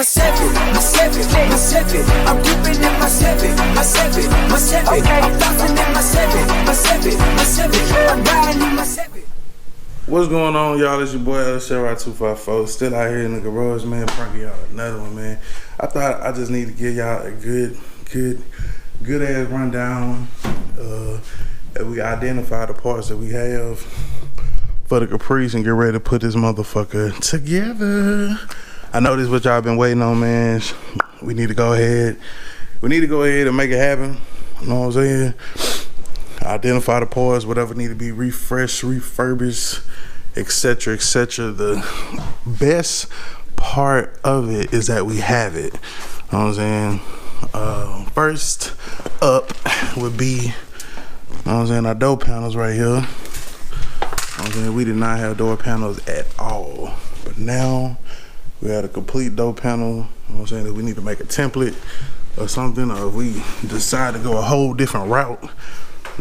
my seven, my seven, my seven. I'm dipping in my seven, my seven, my seven. I'm flossing in my seven, my seven, my seven. I'm riding in my seven. What's going on, y'all? It's your boy Chevy 254. Still out here in the garage, man. Pranking y'all another one, man. I thought I just need to give y'all a good ass rundown. That we identify the parts that we have for the Caprice and get ready to put this motherfucker together. I know this is what y'all been waiting on, man. We need to go ahead. We need to go ahead and make it happen. You know what I'm saying? Identify the parts, whatever need to be refreshed, refurbished, etc., etc. The best part of it is that we have it. You know what I'm saying? First up would be, you know what I'm saying, our door panels right here. You know what I'm saying? We did not have door panels at all, but now we had a complete door panel. You know what I'm saying? That we need to make a template or something, or if we decide to go a whole different route,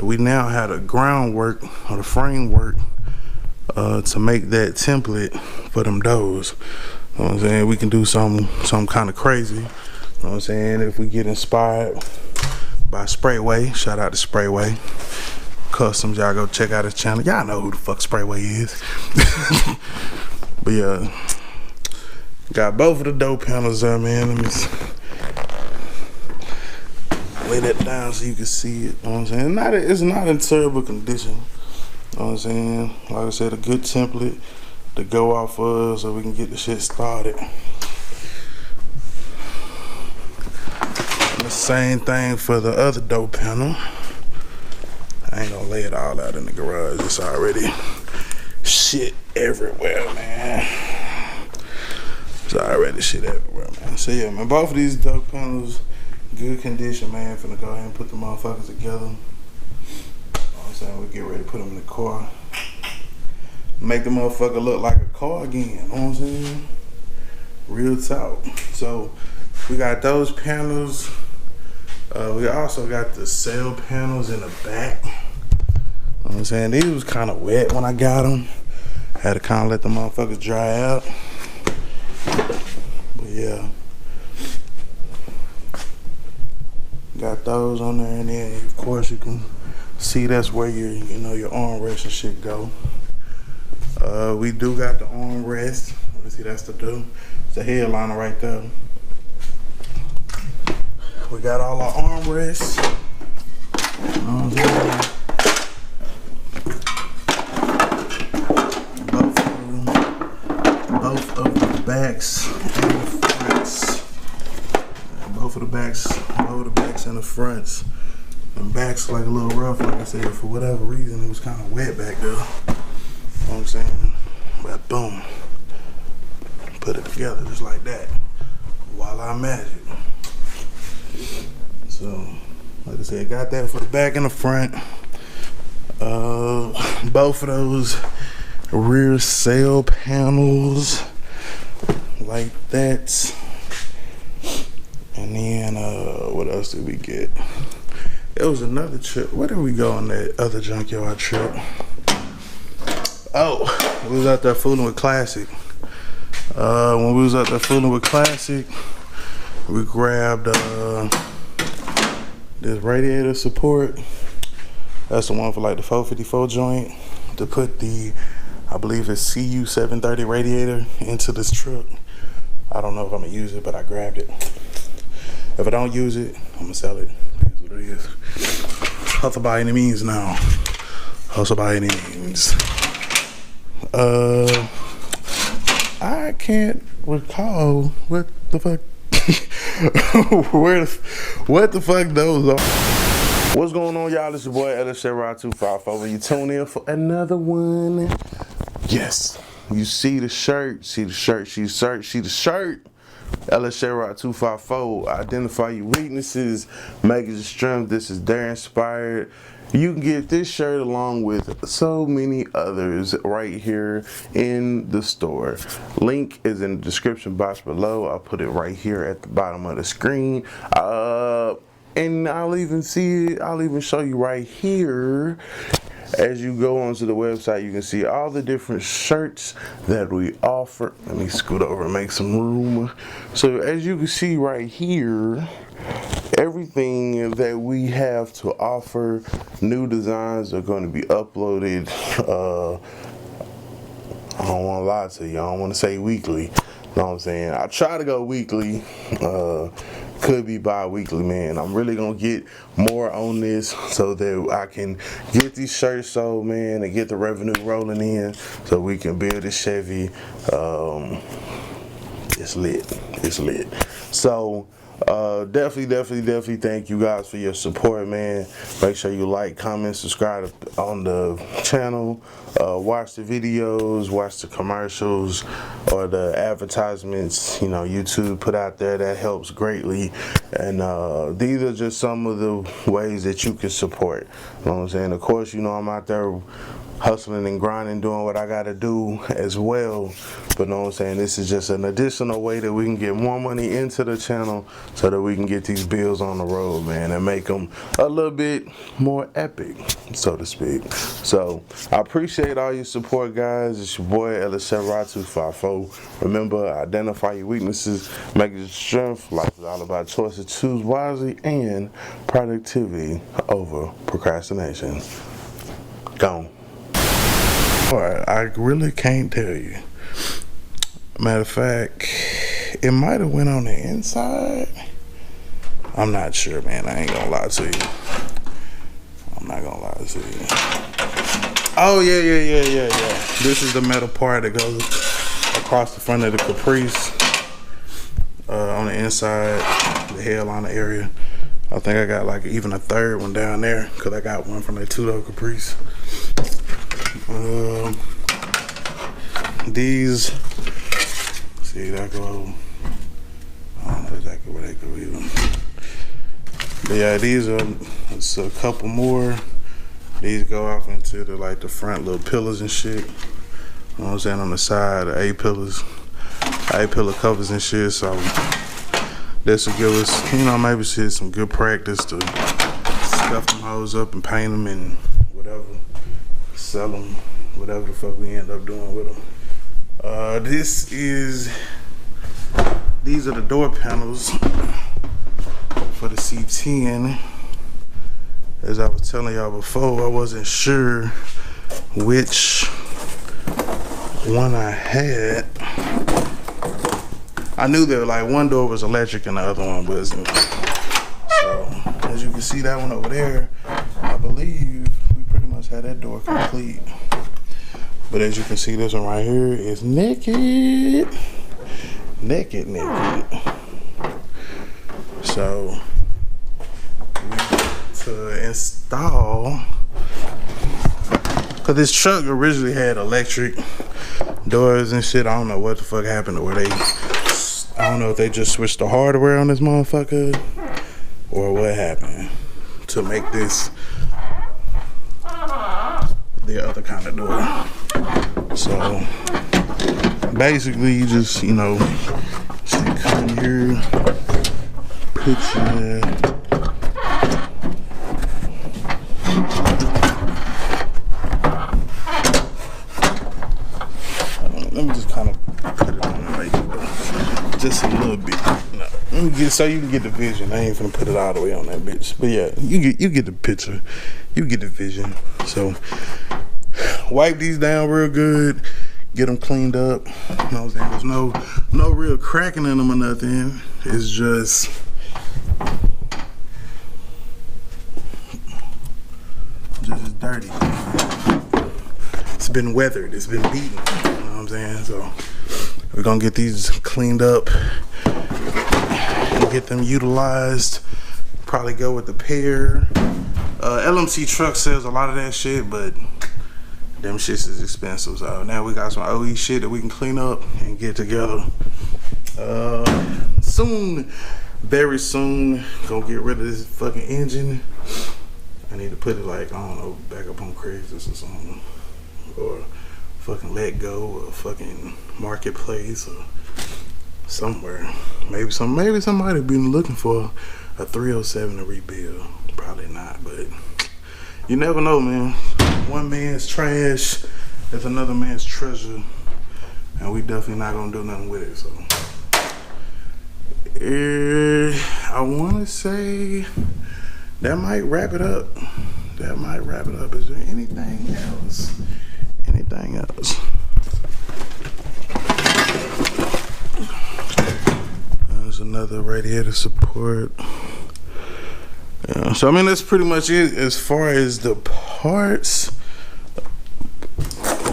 we now had a groundwork or the framework to make that template for them doors. You know what I'm saying? We can do some kind of crazy. You know what I'm saying? If we get inspired by Sprayway, shout out to Sprayway Customs, y'all go check out his channel. Y'all know who the fuck Sprayway is. But yeah, got both of the door panels there, man. Let me lay that down so you can see it. You know what I'm saying? It's not in terrible condition. You know what I'm saying? Like I said, a good template to go off of so we can get the shit started. And the same thing for the other door panel. I ain't gonna lay it all out in the garage. It's already shit everywhere, man. It's already shit everywhere, man. So yeah, man, both of these door panels, good condition, man. Finna go ahead and put the motherfuckers together. You know what I'm saying? We get ready to put them in the car. Make the motherfucker look like a car again. You know what I'm saying? Real talk. So we got those panels. We also got the sail panels in the back. You know what I'm saying? These was kind of wet when I got them. Had to kind of let the motherfuckers dry out. But yeah. Got those on there, and then of course you can see that's where your your armrest and shit go. We do got the armrest. Let me see, that's it's the headliner right there. We got all our armrests. Both of the backs and the fronts. Both of the backs and the fronts. And backs like a little rough, like I said, for whatever reason, it was kind of wet back there. You know what I'm saying? But boom, put it together just like that. Voila, magic. So, like I said, got that for the back and the front. Both of those rear sail panels, like that. And then, what else did we get? It was another trip. Where did we go on that other junkyard trip? Oh, we was out there fooling with Classic. When we was out there fooling with Classic, we grabbed this radiator support. That's the one for like the 454 joint to put the, I believe it's CU 730 radiator into this truck. I don't know if I'm gonna use it, but I grabbed it. If I don't use it, I'm gonna sell it. That's what it is. Hustle by any means now. Hustle by any means. I can't recall what the fuck. What the fuck those are. What's going on, y'all? It's your boy Chevy 254. You tune in for another one. Yes, you see the shirt, see the shirt. Chevy 254. Identify your weaknesses, make it your strength. This is their inspired. You can get this shirt along with so many others right here in the store. Link is in the description box below. I'll put it right here at the bottom of the screen. And I'll even show you right here As you go onto the website, you can see all the different shirts that we offer. Let me scoot over and make some room. So as you can see right here, everything that we have to offer, new designs are going to be uploaded. I don't want to lie to you. I don't want to say weekly. You know what I'm saying? I try to go weekly. Could be bi-weekly, man. I'm really gonna get more on this so that I can get these shirts sold, man, and get the revenue rolling in so we can build a Chevy. It's lit. So definitely thank you guys for your support, man. Make sure you like, comment, subscribe on the channel, watch the videos, watch the commercials or the advertisements, you know, YouTube put out there. That helps greatly. And these are just some of the ways that you can support. You know what I'm saying? Of course, you know, I'm out there hustling and grinding, doing what I gotta do as well. But know what I'm saying, this is just an additional way that we can get more money into the channel so that we can get these bills on the road, man, and make them a little bit more epic, so to speak. So I appreciate all your support, guys. It's your boy Chevy254. Remember, identify your weaknesses, make it your strength. Life is all about choices. Choose wisely and productivity over procrastination. Gone. Alright, I really can't tell you. Matter of fact, it might have went on the inside. I'm not sure, man. I ain't gonna lie to you. I'm not gonna lie to you. Oh, yeah. This is the metal part that goes across the front of the Caprice. On the inside, the headliner area. I think I got like even a third one down there because I got one from the two-door Caprice. These, see that go, I don't know exactly where they go either. But yeah, these are, it's a couple more. These go off into the like the front little pillars and shit. You know what I'm saying, on the side, the A-pillar covers and shit. So this will give us, you know, maybe shit some good practice to scuff them hoes up and paint them and whatever. Sell them, whatever the fuck we end up doing with them. These are the door panels for the C10. As I was telling y'all before, I wasn't sure which one I had. I knew that like one door was electric and the other one wasn't. So as you can see, that one over there, I believe had that door complete. But as you can see, this one right here is naked. So to install, because this truck originally had electric doors and shit. I don't know what the fuck happened to where they, I don't know if they just switched the hardware on this motherfucker or what happened to make this the other kind of door. So basically you just, you know, come here, put your let me just kind of put it on like just a little bit. No, let me get so you can get the vision. I ain't finna put it all the way on that bitch. But yeah, you get the picture. You get the vision. So wipe these down real good, get them cleaned up. You know what I'm saying? There's no real cracking in them or nothing. It's just dirty. It's been weathered. It's been beaten. You know what I'm saying? So we're gonna get these cleaned up and get them utilized. Probably go with the pair. LMC truck sells a lot of that shit, but them shits is expensive. So now we got some OE shit that we can clean up and get together. Soon, very soon, gonna get rid of this fucking engine. I need to put it like, I don't know, back up on Craigslist or something, or fucking let go, or fucking marketplace, or somewhere. Maybe somebody been looking for a 307 to rebuild. Probably not, but You never know, man. One man's trash is another man's treasure, and we definitely not gonna do nothing with it. So, I want to say that might wrap it up. That might wrap it up. Is there anything else? Anything else? There's another radiator support. Yeah, so I mean that's pretty much it as far as the parts.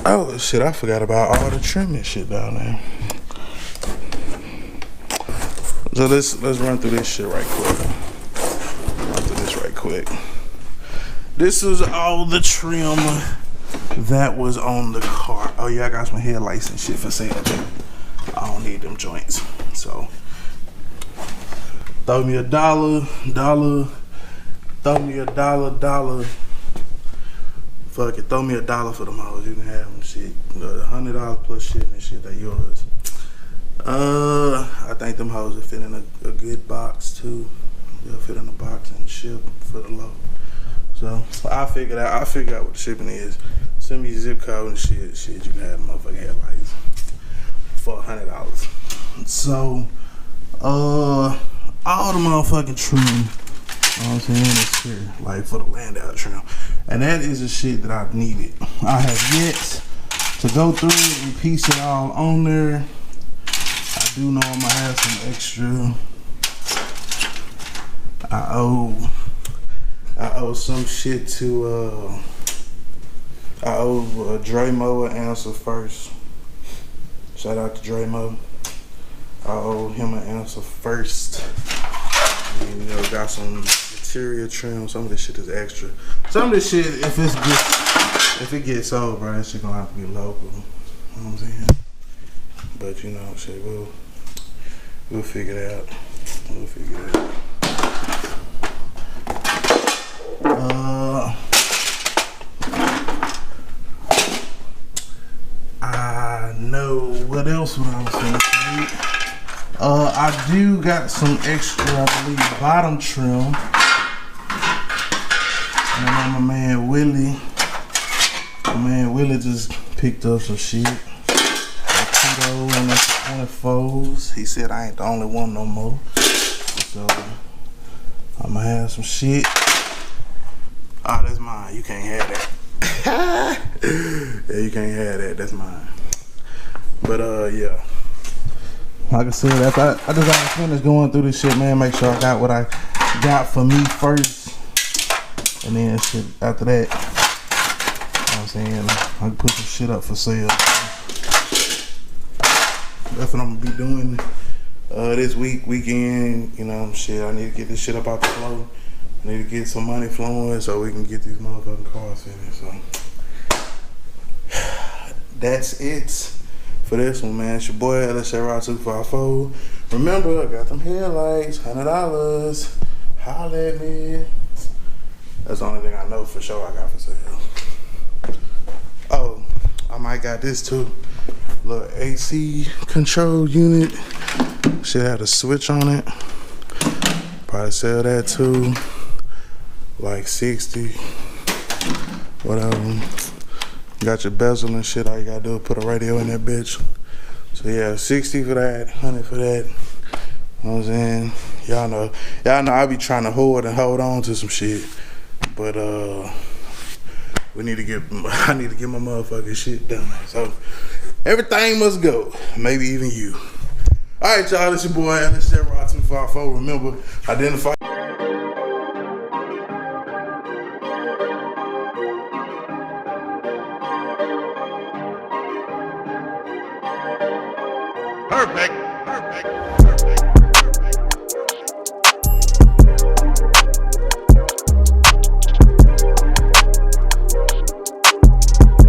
Oh shit, I forgot about all the trim and shit down there. So let's run through this shit right quick. Run through this right quick. This is all the trim that was on the car. Oh yeah, I got some headlights and shit for sale. I don't need them joints. So throw me $1. Throw me $1. Fuck it, throw me $1 for them hoes. You can have them shit. $100 plus shipping and shit, they yours. I think them hoes will fit in a good box too. They'll fit in a box and ship for the low. So I figured out what the shipping is. Send me your zip code and shit. You can have motherfucking headlights for $100. So all the motherfucking trim, you know what I'm saying, is here, like for the Landau trim. And that is the shit that I needed. I have yet to go through it and piece it all on there. I do know I'm gonna have some extra. I owe some shit to I owe Dremo an answer first. Shout out to Dremo. I owe him an answer first. And, you know, got some interior trim. Some of this shit is extra. Some of this shit, if it gets sold, bro, that shit gonna have to be local. You know what I'm saying? But you know, shit, we'll figure it out. We'll figure it out. I know what else I was gonna say. I do got some extra, I believe, bottom trim. And I know my man Willie just picked up some shit. Tito and the 24s. He said I ain't the only one no more. So I'm gonna have some shit. Oh, that's mine. You can't have that. Yeah, you can't have that. That's mine. But yeah. Like I said, after I just got to finish going through this shit, man. Make sure I got what I got for me first, and then shit after that. You know what I'm saying? I can put some shit up for sale. That's what I'm gonna be doing this weekend. You know, shit. I need to get this shit up out the flow. I need to get some money flowing so we can get these motherfucking cars finished. So that's it for this one, man. It's your boy LSR254. Remember, I got them headlights, $100. Holla at me. That's the only thing I know for sure I got for sale. Oh, I might got this too. Little AC control unit. Should have a switch on it. Probably sell that too. Like 60. Whatever. Got your bezel and shit. All you gotta do is put a radio in that bitch. So yeah, 60 for that, 100 for that. You know what I'm saying? Y'all know I be trying to hold on to some shit. But I need to get my motherfucking shit done. So everything must go. Maybe even you. Alright, y'all, it's your boy LSR254. Remember, identify. Perfect.